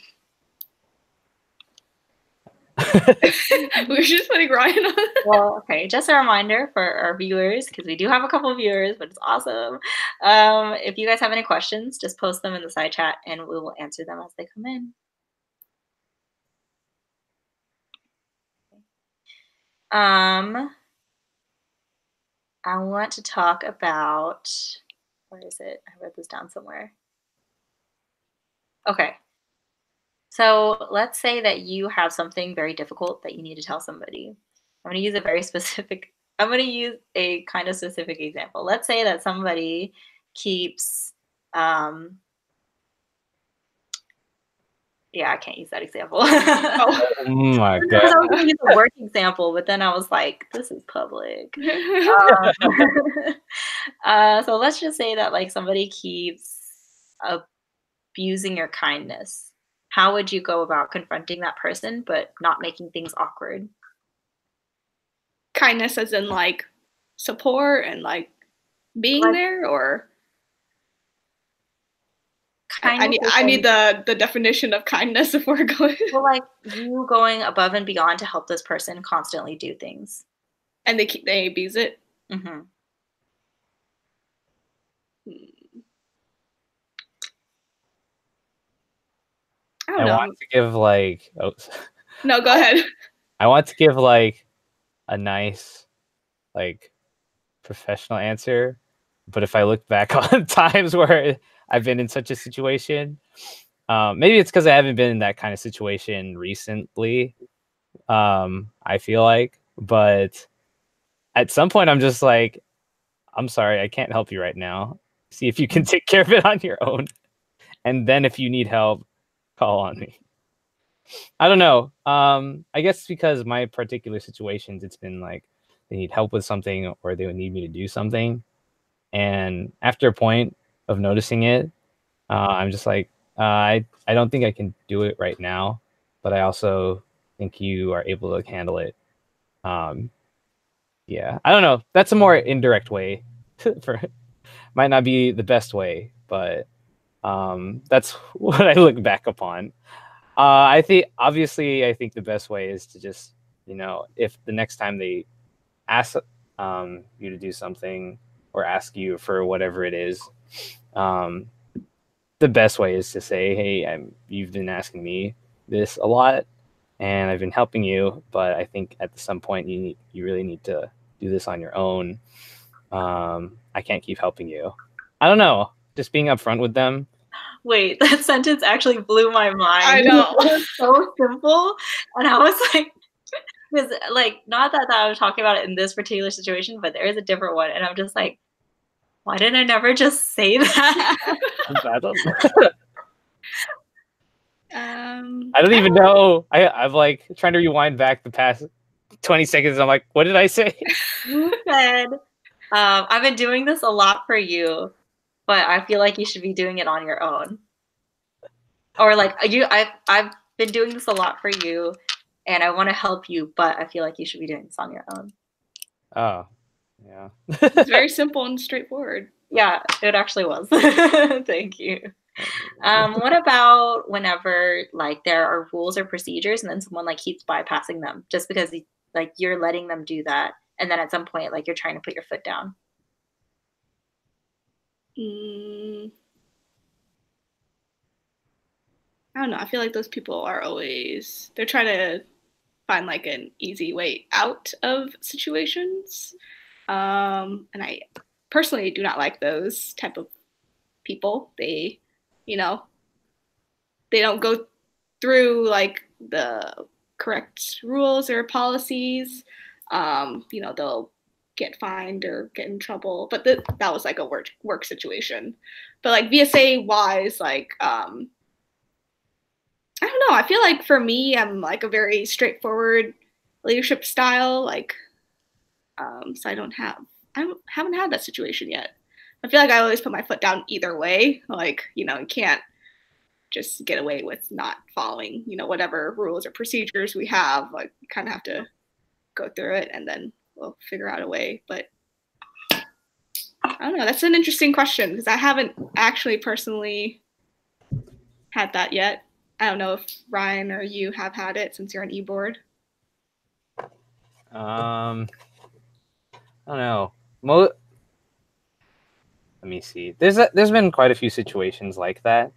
We're just putting Ryan on. Well, okay, just a reminder for our viewers, because we do have a couple of viewers, but it's awesome. If you guys have any questions, just post them in the side chat and we will answer them as they come in. I want to talk about, where is it? I wrote this down somewhere. Okay. So let's say that you have something very difficult that you need to tell somebody. I'm going to use a kind of specific example. Let's say that somebody keeps, yeah, I can't use that example. Oh my god! I was going to use a work example, but then I was like, this is public. So let's just say that like somebody keeps abusing your kindness. How would you go about confronting that person but not making things awkward? Kindness as in like support and like being Like, there, or kindness I need the definition of kindness if we're going. Well, like you going above and beyond to help this person constantly do things. And they abuse it. Mm-hmm. I don't know. want to give like No, go ahead. I want to give like a nice, like professional answer, but if I look back on times where I've been in such a situation, maybe it's because I haven't been in that kind of situation recently. I feel like, but at some point I'm just like, I'm sorry, I can't help you right now. See if you can take care of it on your own, and then if you need help, call on me. I don't know. I guess because my particular situations, it's been like they need help with something or they would need me to do something. And after a point of noticing it, I'm just like, I don't think I can do it right now, but I also think you are able to handle it. Yeah, I don't know. That's a more indirect way for might not be the best way, but that's what I look back upon. I think I think the best way is to just, if the next time they ask you to do something or ask you for whatever it is, um, the best way is to say, "Hey, you've been asking me this a lot, and I've been helping you, but I think at some point you really need to do this on your own. I can't keep helping you." I don't know. Just being upfront with them. Wait, that sentence actually blew my mind. I know. It was so simple, and I was like, because like not that I was talking about it in this particular situation, but there is a different one, and I'm just like, why did I never just say that? I don't even know. I'm like trying to rewind back the past 20 seconds. I'm like, what did I say? You said, I've been doing this a lot for you, but I feel like you should be doing it on your own. Or like I've been doing this a lot for you, and I want to help you, but I feel like you should be doing this on your own. Oh, yeah. It's very simple and straightforward. Yeah, it actually was. Thank you. What about whenever like there are rules or procedures and then someone like keeps bypassing them just because like you're letting them do that, and then at some point like you're trying to put your foot down? I don't know. I feel like those people are they're trying to find like an easy way out of situations. And I personally do not like those type of people. They, you know, they don't go through like the correct rules or policies. They'll get fined or get in trouble. But that was like a work situation. But like VSA wise, like I don't know. I feel like for me, I'm like a very straightforward leadership style. Like, so I haven't had that situation yet. I feel like I always put my foot down either way. Like, you can't just get away with not following, whatever rules or procedures we have. Like, you kind of have to go through it and then we'll figure out a way. But I don't know. That's an interesting question because I haven't actually personally had that yet. I don't know if Ryan or you have had it since you're on e-board. I don't know. Let me see. There's been quite a few situations like that.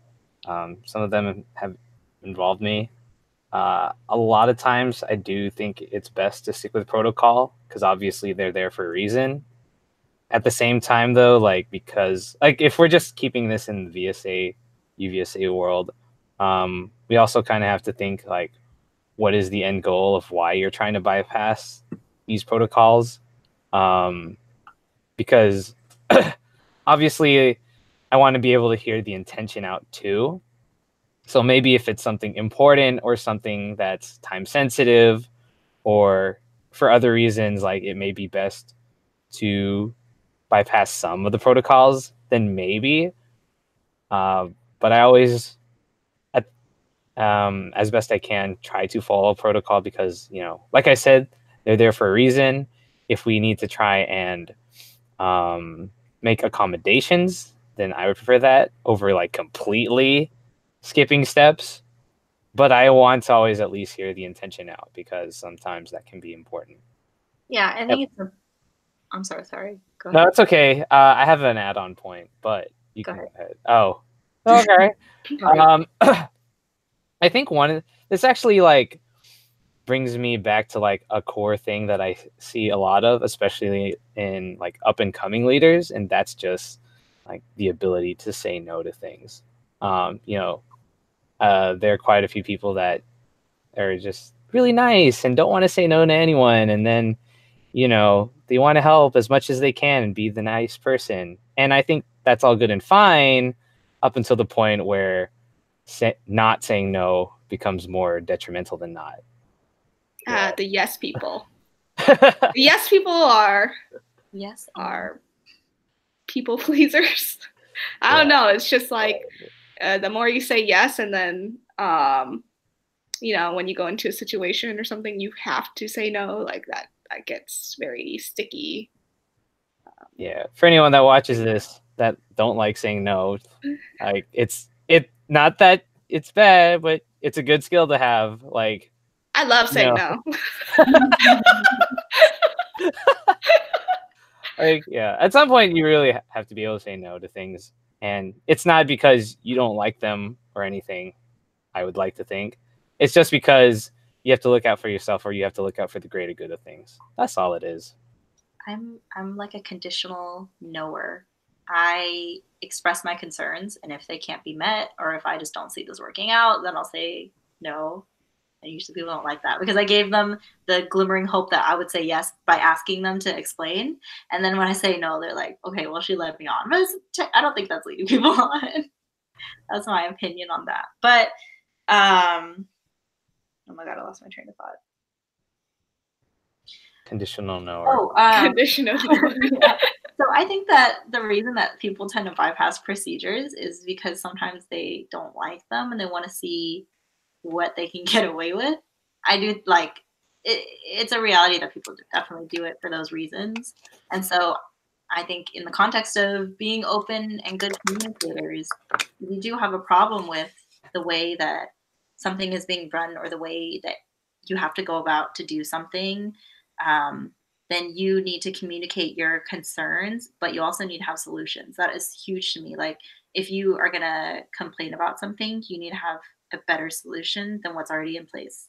Some of them have involved me. A lot of times I do think it's best to stick with protocol because obviously they're there for a reason. At the same time though, like, because like if we're just keeping this in the VSA, UVSA world, we also kind of have to think like, what is the end goal of why you're trying to bypass these protocols? Because obviously I want to be able to hear the intention out too. So maybe if it's something important or something that's time sensitive or for other reasons, like it may be best to bypass some of the protocols, then maybe. But I always, as best I can, try to follow protocol because, like I said, they're there for a reason. If we need to try and make accommodations, then I would prefer that over like completely skipping steps. But I want to always at least hear the intention out because sometimes that can be important. Yeah, I think I'm sorry. Go ahead. No, it's okay. I have an add-on point, but you can go ahead. Oh, okay. I think this actually like brings me back to like a core thing that I see a lot of, especially in like up and coming leaders, and that's just like the ability to say no to things. There are quite a few people that are just really nice and don't want to say no to anyone, and then they want to help as much as they can and be the nice person. And I think that's all good and fine up until the point where not saying no becomes more detrimental than not. The yes people. The yes people are people pleasers. I don't know. It's just like the more you say yes, and then when you go into a situation or something, you have to say no. Like that gets very sticky. Yeah, for anyone that watches this that don't like saying no, like it's not that it's bad, but it's a good skill to have. Like, I love saying no. Like, yeah, at some point you really have to be able to say no to things, and it's not because you don't like them or anything. I would like to think it's just because you have to look out for yourself, or you have to look out for the greater good of things. That's all it is. I'm like a conditional knower. I express my concerns, and if they can't be met, or if I just don't see this working out, then I'll say no. And usually people don't like that because I gave them the glimmering hope that I would say yes by asking them to explain. And then when I say no, they're like, okay, well, she led me on. But I don't think that's leading people on. That's my opinion on that. But, oh my God, I lost my train of thought. Conditional knower. Conditional knower. Yeah. So I think that the reason that people tend to bypass procedures is because sometimes they don't like them and they want to see what they can get away with. I do like it's a reality that people definitely do it for those reasons. And so I think in the context of being open and good communicators, we do have a problem with the way that something is being run or the way that you have to go about to do something. Then you need to communicate your concerns, but you also need to have solutions. That is huge to me. Like if you are going to complain about something, you need to have a better solution than what's already in place.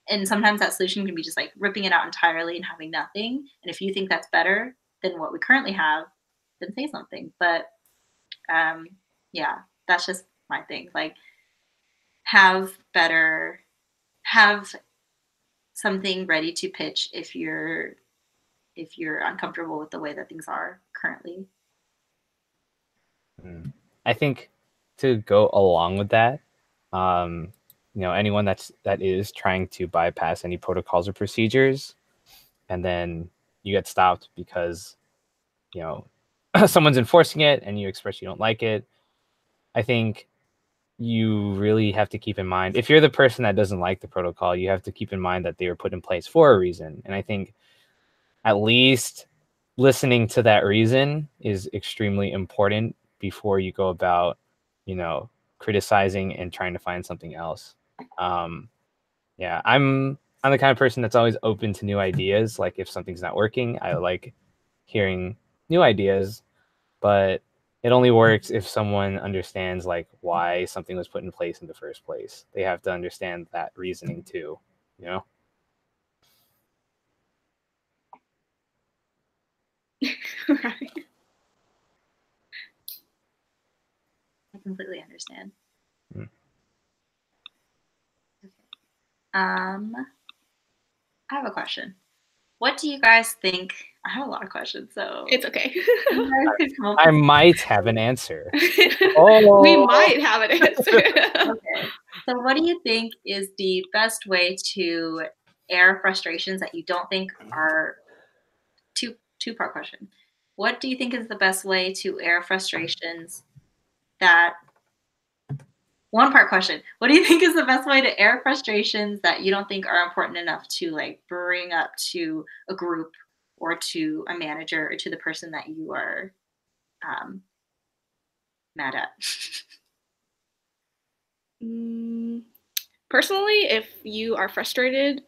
And sometimes that solution can be just like ripping it out entirely and having nothing. And if you think that's better than what we currently have, then say something. But yeah, that's just my thing. Like, have something ready to pitch if you're uncomfortable with the way that things are currently. I think to go along with that, anyone that is trying to bypass any protocols or procedures, and then you get stopped because someone's enforcing it and you express you don't like it. I think you really have to keep in mind, if you're the person that doesn't like the protocol, you have to keep in mind that they were put in place for a reason. And I think at least listening to that reason is extremely important before you go about, criticizing and trying to find something else. Yeah, I'm the kind of person that's always open to new ideas. Like if something's not working, I like hearing new ideas, but it only works if someone understands like why something was put in place in the first place. They have to understand that reasoning too, Right. I completely understand. Mm. Okay. I have a question. What do you guys think? I have a lot of questions, so It's okay. I might have an answer. We might have an answer. Okay. So what do you think is the best way to air frustrations that you don't think are two-part question? What do you think is the best way to air frustrations that one-part question? What do you think is the best way to air frustrations that you don't think are important enough to like bring up to a group or to a manager or to the person that you are mad at? Personally, if you are frustrated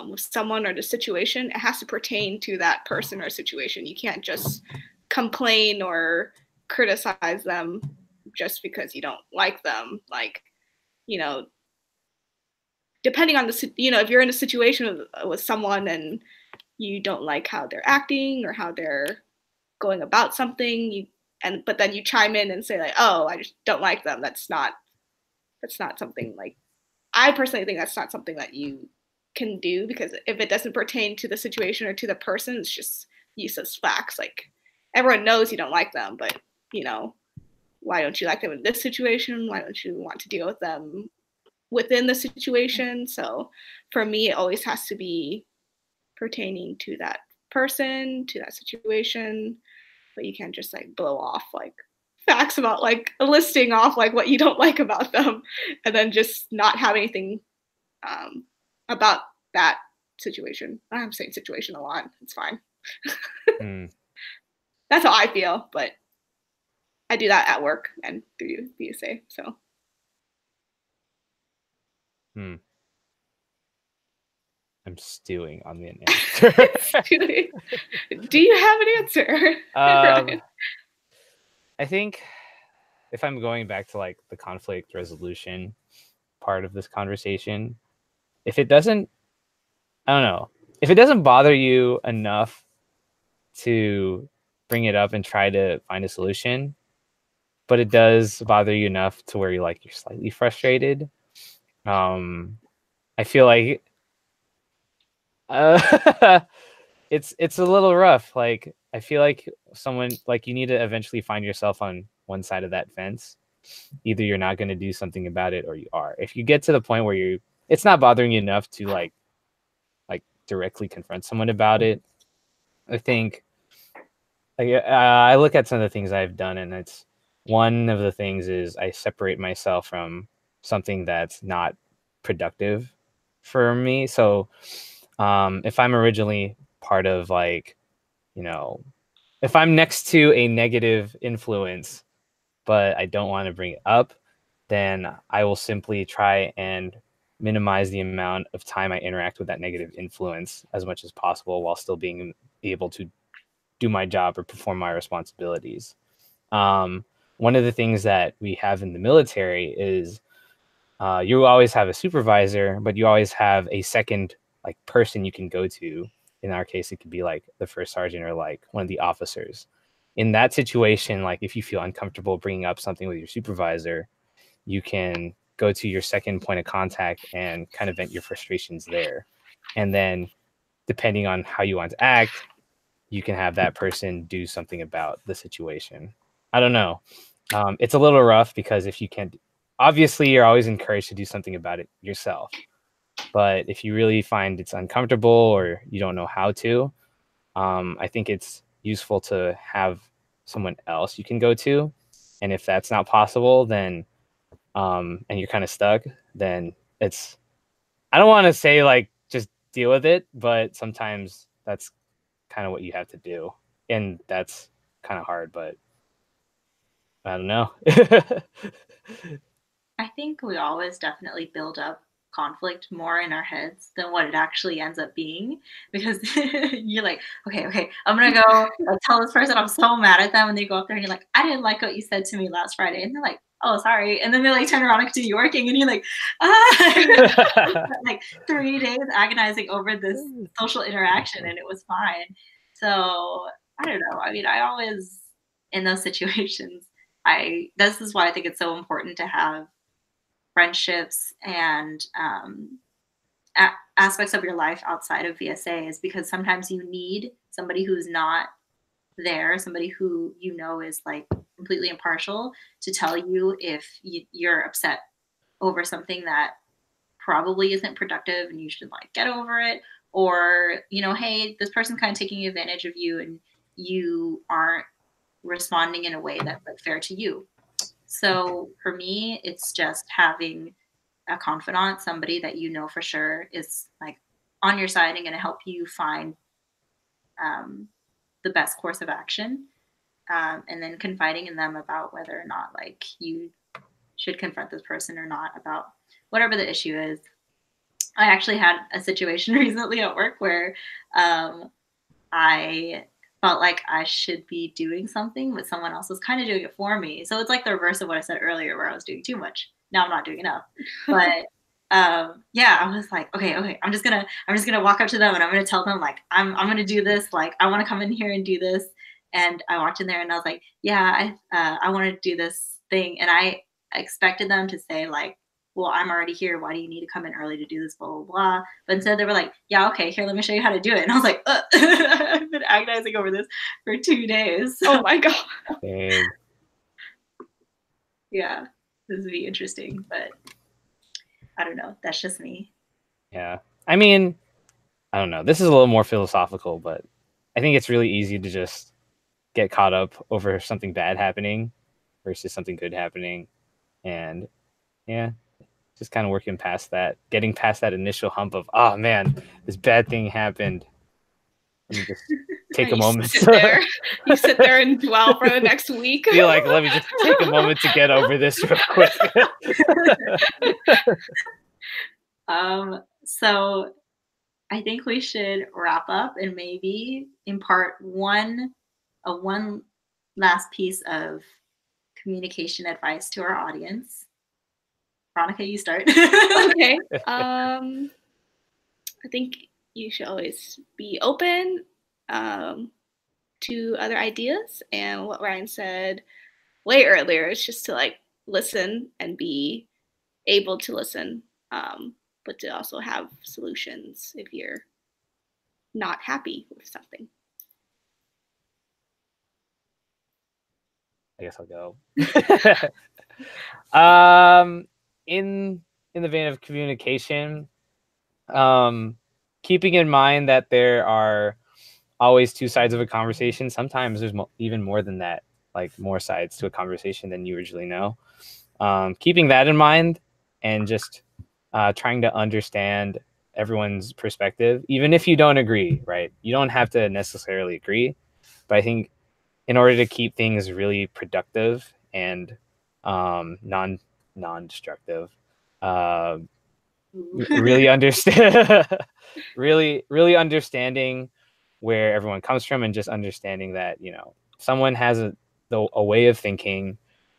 with someone or the situation, it has to pertain to that person or situation. You can't just complain or criticize them just because you don't like them. Like, depending on the, if you're in a situation with someone and you don't like how they're acting or how they're going about something, but then you chime in and say like, oh, I just don't like them. That's not something like, I personally think that's not something that you can do, because if it doesn't pertain to the situation or to the person, it's just useless facts. Like, everyone knows you don't like them, but why don't you like them in this situation? Why don't you want to deal with them within the situation? So for me, it always has to be pertaining to that person, to that situation, but you can't just like blow off like facts about like listing off like what you don't like about them and then just not have anything about that situation. I'm saying situation a lot. It's fine. That's how I feel, but I do that at work and through UVSA. So. I'm stewing on the answer. Do you have an answer? I think if I'm going back to like the conflict resolution part of this conversation, if it doesn't bother you enough to bring it up and try to find a solution, but it does bother you enough to where you're slightly frustrated, I feel like it's a little rough. Like, I feel like someone, like, you need to eventually find yourself on one side of that fence. Either you're not going to do something about it or you are. If you get to the point where it's not bothering you enough to like directly confront someone about it, I think I look at some of the things I've done, and it's one of the things is I separate myself from something that's not productive for me. So if I'm originally part of if I'm next to a negative influence, but I don't want to bring it up, then I will simply try and minimize the amount of time I interact with that negative influence as much as possible while still being able to do my job or perform my responsibilities. One of the things that we have in the military is you always have a supervisor, but you always have a second like person you can go to. In our case, it could be like the first sergeant or like one of the officers. In that situation, like if you feel uncomfortable bringing up something with your supervisor, you can go to your second point of contact and kind of vent your frustrations there. And then depending on how you want to act, you can have that person do something about the situation. I don't know. It's a little rough because if you can't, obviously you're always encouraged to do something about it yourself. But if you really find it's uncomfortable or you don't know how to, I think it's useful to have someone else you can go to. And if that's not possible, then and you're kind of stuck, then it's, I don't want to say like just deal with it, but sometimes that's kind of what you have to do. And that's kind of hard, but I don't know. I think we always definitely build up conflict more in our heads than what it actually ends up being, because you're like, okay, I'm gonna go tell this person I'm so mad at them, and they go up there and you're like, I didn't like what you said to me last Friday, and they're like, oh, sorry, and then they like turn around and continue working, and you're like, like 3 days agonizing over this social interaction, and it was fine. So I don't know. I mean, I always, in those situations, this is why I think it's so important to have friendships and aspects of your life outside of VSA, is because sometimes you need somebody who's not there, somebody who you know is like completely impartial, to tell you if you're upset over something that probably isn't productive and you should like get over it, or hey, this person's kind of taking advantage of you and you aren't responding in a way that's like fair to you. So for me, it's just having a confidant, somebody that you know for sure is like on your side and going to help you find the best course of action, and then confiding in them about whether or not like you should confront this person or not about whatever the issue is. I actually had a situation recently at work where I felt like I should be doing something, but someone else was kind of doing it for me. So it's like the reverse of what I said earlier, where I was doing too much. Now I'm not doing enough. But yeah, I was like, okay, I'm just gonna walk up to them and I'm gonna tell them like I'm gonna do this. Like I want to come in here and do this. And I walked in there and I was like, yeah, I want to do this thing. And I expected them to say like, well, I'm already here. Why do you need to come in early to do this, blah, blah, blah. But instead they were like, yeah, okay, here, let me show you how to do it. And I was like, I've been agonizing over this for 2 days. Oh my God. Dang. Yeah, this would be interesting, but I don't know. That's just me. Yeah. I mean, I don't know. This is a little more philosophical, but I think it's really easy to just get caught up over something bad happening versus something good happening. And yeah, just kind of working past that, getting past that initial hump of, oh man, this bad thing happened. Let me just take a moment. You sit there and dwell for the next week. You're like, let me just take a moment to get over this real quick. So I think we should wrap up and maybe impart one last piece of communication advice to our audience. Veronica, you start. Okay. I think you should always be open to other ideas. And what Ryan said way earlier is just to like listen and be able to listen, but to also have solutions if you're not happy with something. I guess I'll go. In the vein of communication, keeping in mind that there are always two sides of a conversation. Sometimes there's even more than that, like more sides to a conversation than you originally know. Keeping that in mind and just trying to understand everyone's perspective, even if you don't agree, right? You don't have to necessarily agree, but I think in order to keep things really productive and non-destructive, really understand, really understanding where everyone comes from, and just understanding that someone has a way of thinking,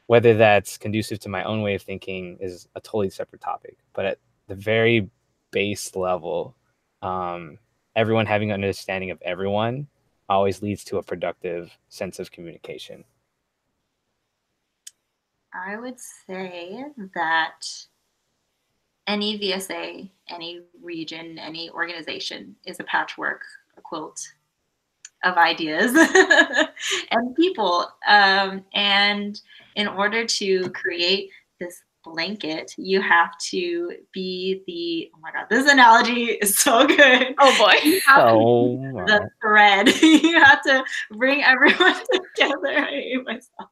whether that's conducive to my own way of thinking is a totally separate topic. But at the very base level, everyone having an understanding of everyone always leads to a productive sense of communication. I would say that any VSA, any region, any organization is a patchwork, a quilt of ideas and people. And in order to create this blanket, you have to be the, oh my God, this analogy is so good. Oh boy. You have to be the thread. You have to bring everyone together. I hate myself.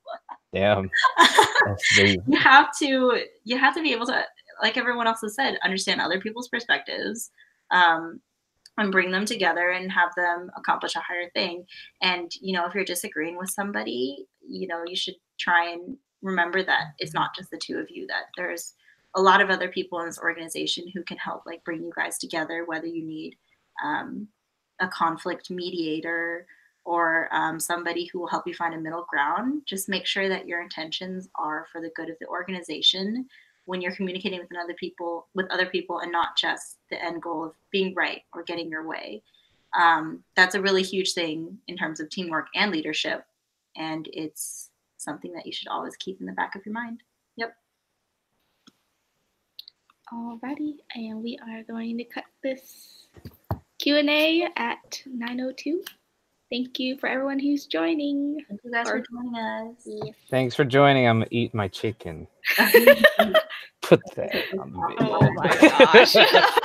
Yeah. You have to be able to, like everyone else has said, understand other people's perspectives, and bring them together and have them accomplish a higher thing. And, you know, if you're disagreeing with somebody, you know, you should try and remember that it's not just the two of you, that there's a lot of other people in this organization who can help, like, bring you guys together, whether you need a conflict mediator or somebody who will help you find a middle ground. Just make sure that your intentions are for the good of the organization when you're communicating with other people, and not just the end goal of being right or getting your way. That's a really huge thing in terms of teamwork and leadership. And it's something that you should always keep in the back of your mind. Yep. Alrighty, and we are going to cut this Q&A at 9:02. Thank you for everyone who's joining. Thank you guys for joining us. Yes. Thanks for joining. I'm gonna eat my chicken. Put that on the video. Oh my gosh.